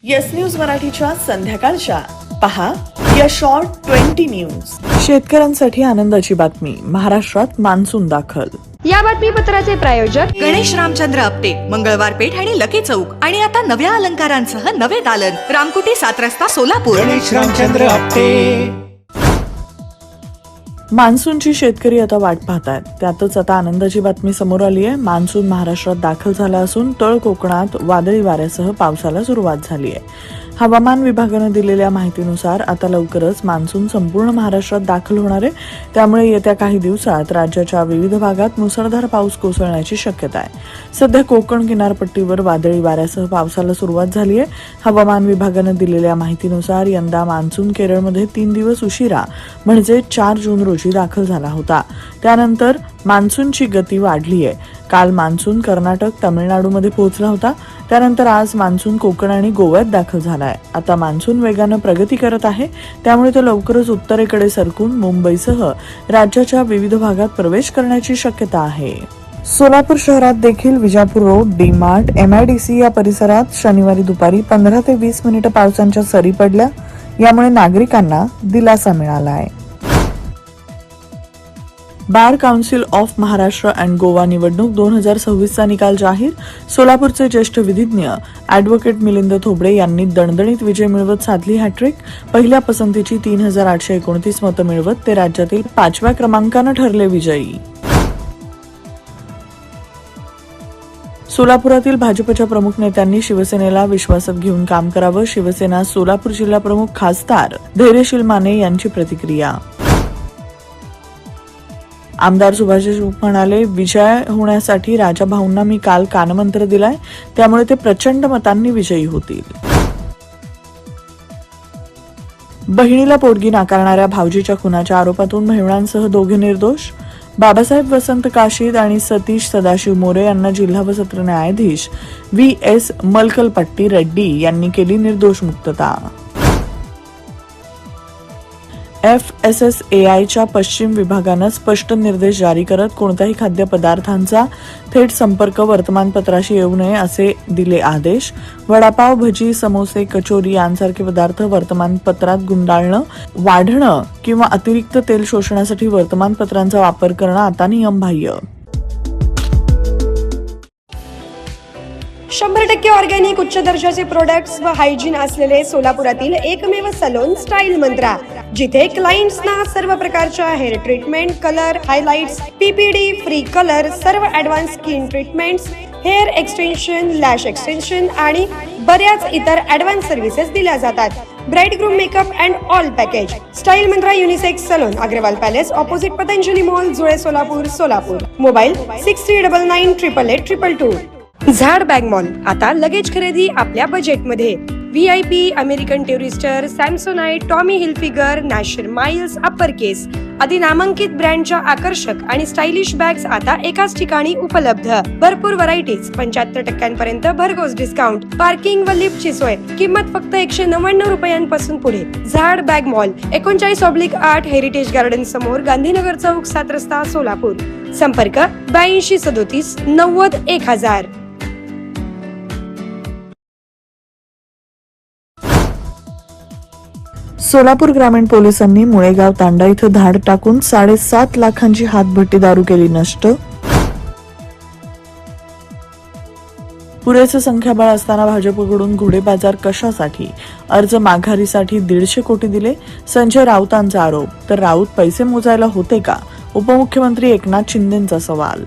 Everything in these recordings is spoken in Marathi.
येस न्यूज मराठीच्या संध्याकाळच्या पहा या शॉर्ट 20 न्यूज. शेतकऱ्यांसाठी आनंदाची बातमी. महाराष्ट्रात मान्सून दाखल. या बातमीपत्राचे प्रायोजक गणेश रामचंद्र आपटे, मंगळवार पेठ आणि लकी चौक. आणि आता नव्या अलंकारांसह नवे दालन, रामकुटी 7 रस्ता सोलापूर. गणेश रामचंद्र आपटे. मान्सूनची शेतकरी आता वाट पाहतायत. त्यातच आता आनंदाची बातमी समोर आली आहे. मान्सून महाराष्ट्रात दाखल झाला असून तळ कोकणात वादळी वाऱ्यासह पावसाला सुरुवात झाली आहे. हवामान विभागानं दिलेल्या माहितीनुसार आता लवकरच मान्सून संपूर्ण महाराष्ट्रात दाखल होणार आहे. त्यामुळे येत्या काही दिवसात राज्याच्या विविध भागात मुसळधार पाऊस कोसळण्याची शक्यता आहे. सध्या कोकण किनारपट्टीवर वादळी वाऱ्यासह पावसाला सुरुवात झाली आहे. हवामान विभागानं दिलेल्या माहितीनुसार यंदा मान्सून केरळमध्ये 3 दिवस उशिरा म्हणजे 4 जून रोजी दाखल झाला होता. त्यानंतर मान्सूनची गती वाढली आहे. काल मान्सून कर्नाटक, तामिळनाडूमध्ये पोहोचला होता. त्यानंतर आज मान्सून कोकण आणि गोव्यात दाखल झालाय. आता मान्सून वेगानं प्रगती करत आहे. त्यामुळे तो लवकरच उत्तरेकडे सरकून मुंबईसह राज्याच्या विविध भागात प्रवेश करण्याची शक्यता आहे. सोलापूर शहरात देखील Vijapur road, D Mart, MIDC या परिसरात शनिवारी दुपारी 15 ते 20 मिनिटं पावसाच्या सरी पडल्या. यामुळे नागरिकांना दिलासा मिळाला आहे. Bar council of Maharashtra and Goa निवडणूक 2026चा निकाल जाहीर. सोलापूरचे ज्येष्ठ विधिज्ञ ॲडव्होकेट मिलिंद थोबडे यांनी दणदणीत विजय मिळवत साधली हॅट्रिक. पहिल्या पसंतीची 3829 मतं मिळवत ते राज्यातील 5व्या क्रमांकानं ठरले विजयी. सोलापुरातील भाजपच्या प्रमुख नेत्यांनी शिवसेनेला विश्वासात घेऊन काम करावं. शिवसेना सोलापूर जिल्हा प्रमुख खासदार धैर्यशील माने यांची प्रतिक्रिया. आमदार सुभाष देशमुख म्हणाले, विजय होण्यासाठी राजाभाऊंना मी काल कानमंत्र दिलाय. त्यामुळे ते प्रचंड मतांनी विजयी होतील. बहिणीला पोटगी नाकारणाऱ्या भाऊजीच्या खुनाच्या आरोपातून मेहुणांसह 2 निर्दोष. बाबासाहेब वसंत काशीद आणि सतीश सदाशिव मोरे यांना जिल्हा व सत्र न्यायाधीश VS मलकलपट्टी रेड्डी यांनी केली निर्दोष मुक्तता. FSSAIच्या पश्चिम विभागानं स्पष्ट निर्देश जारी करत कोणत्याही खाद्यपदार्थांचा थेट संपर्क वर्तमानपत्राशी येऊ नये असे दिले आदेश. वडापाव, भजी, समोसे, कचोरी यांसारखे पदार्थ वर्तमानपत्रात गुंडाळणं, वाढणं किंवा अतिरिक्त तेल शोषण्यासाठी वर्तमानपत्रांचा वापर करणं आता नियमबाह्य. 100% ऑर्गॅनिक उच्च दर्जाचे प्रोडक्ट्स व हायजीन असलेले सोलापुरातील एकमेव सलोन स्टाईल मंत्रा, जिथे क्लायंट्सना सर्व प्रकारच्या hair treatment, colour, highlights, PPD, free colour, सर्व advance skin treatments, hair extension, lash extension आणि बऱ्याच इतर ॲडव्हान्स सर्व्हिसेस दिल्या जातात. Bride groom makeup and all package. Style mantra unisex salon, Agarwal palace, opposite Patanjali mall, Jule Solapur, Solapur. Mobile 6399888822. झाड बॅग मॉल, आता लगेज खरेदी आपल्या बजेटमध्ये. VIP, American Tourister, Samsonite, Tommy Hilfiger, Nasher Miles, upper case आदी नामांकित ब्रँडच्या आकर्षक आणि स्टायलिश बॅग्स आता एकाच ठिकाणी उपलब्ध. भरपूर व्हरायटीज, 75% भरघोस डिस्काउंट, पार्किंग व लिफ्टची सोय. किंमत फक्त 199 रुपयांपासून पुढे. झाड बॅग मॉल 39/8 हेरिटेज गार्डन समोर, गांधीनगर चौक, 7 रस्ता, सोलापूर. संपर्क 8237 90 1000. सोलापूर ग्रामीण पोलिसांनी मुळेगाव तांडा इथं धाड टाकून 7.5 लाखांची हातभट्टी दारू केली नष्ट. पुरेसे संख्याबळ असताना भाजपकडून घोडेबाजार कशासाठी? अर्ज माघारीसाठी 150 कोटी दिले, संजय राऊतांचा आरोप. तर राऊत पैसे मोजायला होते का? उपमुख्यमंत्री एकनाथ शिंदेंचा सवाल.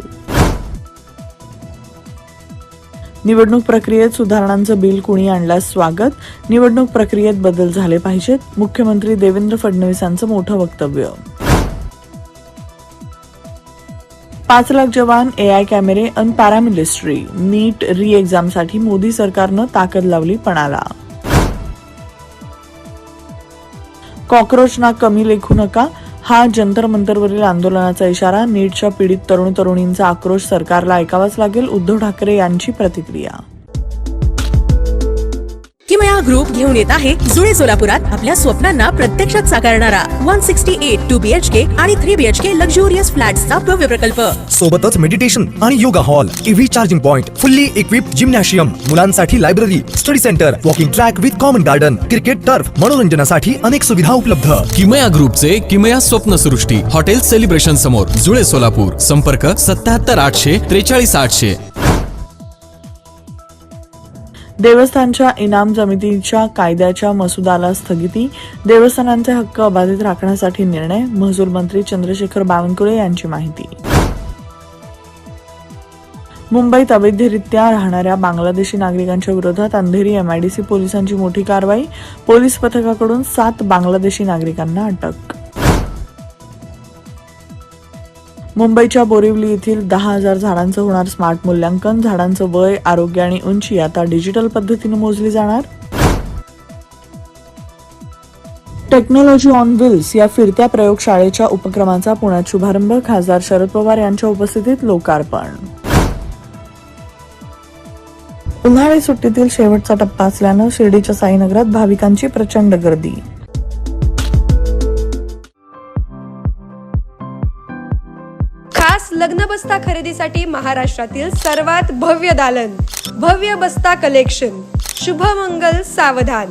निवडणूक प्रक्रियेत सुधारणांचं बिल कुणी आणल्यास स्वागत. निवडणूक प्रक्रियेत बदल झाले पाहिजेत. मुख्यमंत्री देवेंद्र फडणवीसांचं मोठं वक्तव्य. 5 लाख जवान, AI कॅमेरे अन पॅरामिलिटरी. नीट री एक्झामसाठी मोदी सरकारनं ताकद लावली पणाला. कॉक्रोचना कमी लेखू नका, हा जंतर मंतरवरील आंदोलनाचा इशारा. नीटच्या पीडित तरुण तरुणींचा आक्रोश सरकारला ऐकावाच लागेल. उद्धव ठाकरे यांची प्रतिक्रिया. किमया किमया ग्रुप घेऊन येत आहे जुळे सोलापुरात आपल्या स्वप्नांना प्रत्यक्षात साकारणारा 168 2BHK आणि 3BHK लक्झुरियस फ्लॅट्सचा भव्य प्रकल्प. सोबतच मेडिटेशन आणि yoga hall, EV charging point, fully equipped gymnasium, मुलांसाठी library, study centre, walking track with common garden, cricket turf, मनोरंजनासाठी अनेक सुविधा उपलब्ध. किमया ग्रुपचे किमया स्वप्नसृष्टी हॉटेल सेलिब्रेशन समोर जुळे सोलापूर. संपर्क 77 800 43 800. देवस्थानच्या इनाम समितीच्या कायद्याच्या मसुदाला स्थगिती, देवस्थानांचे हक्क अबाधित राखण्यासाठी निर्णय. महसूल मंत्री चंद्रशेखर बावनकुळे यांची माहिती. मुंबईत अवैधरित्या राहणाऱ्या बांगलादेशी नागरिकांच्या विरोधात अंधेरी MIDC पोलिसांची मोठी कारवाई. पोलीस पथकाकडून 7 बांगलादेशी नागरिकांना अटक. मुंबईच्या बोरिवली येथील 10,000 झाडांचं होणार स्मार्ट मूल्यांकन. झाडांचं वय, आरोग्य आणि उंची आता डिजिटल पद्धतीने मोजली जाणार. टेक्नॉलॉजी ऑन व्हील्स या फिरत्या प्रयोगशाळेच्या उपक्रमाचा पुण्यात शुभारंभ. खासदार शरद पवार यांच्या उपस्थितीत लोकार्पण. उन्हाळी सुट्टीतील शेवटचा टप्पा असल्यानं शिर्डीच्या साईनगरात भाविकांची प्रचंड गर्दी. खास लग्न बस्ता खरेदीसाठी महाराष्ट्रातील सर्वात भव्य दालन, भव्य बस्ता कलेक्शन, शुभमंगल सावधान,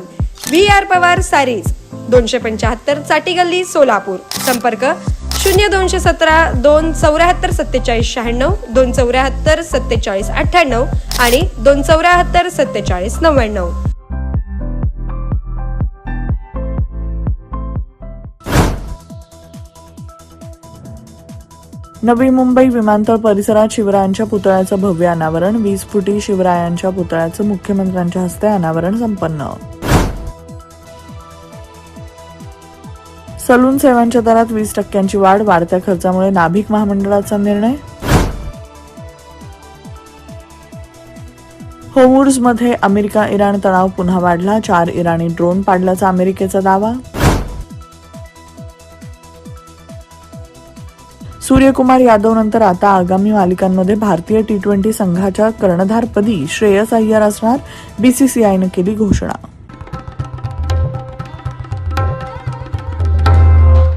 VR पवार सारीज, 275 चाटी गल्ली सोलापूर. संपर्क 0217 274 47 96, 274 47 98 आणि 274 47 99. नवी मुंबई विमानतळ परिसरात शिवरायांच्या पुतळ्याचं भव्य अनावरण. 20 फुटी शिवरायांच्या पुतळ्याचं मुख्यमंत्र्यांच्या हस्ते अनावरण संपन्न. सलून सेवांच्या दरात 20% वाढ, वाढत्या खर्चामुळे नाभिक महामंडळाचा निर्णय. होर्मुझमध्ये अमेरिका इराण तणाव पुन्हा वाढला. 4 इराणी ड्रोन पाडल्याचा अमेरिकेचा दावा. सूर्यकुमार यादव नंतर आता आगामी मालिकांमध्ये भारतीय T20 संघाच्या कर्णधारपदी श्रेयस अय्यर असणार. BCCIनं केली घोषणा.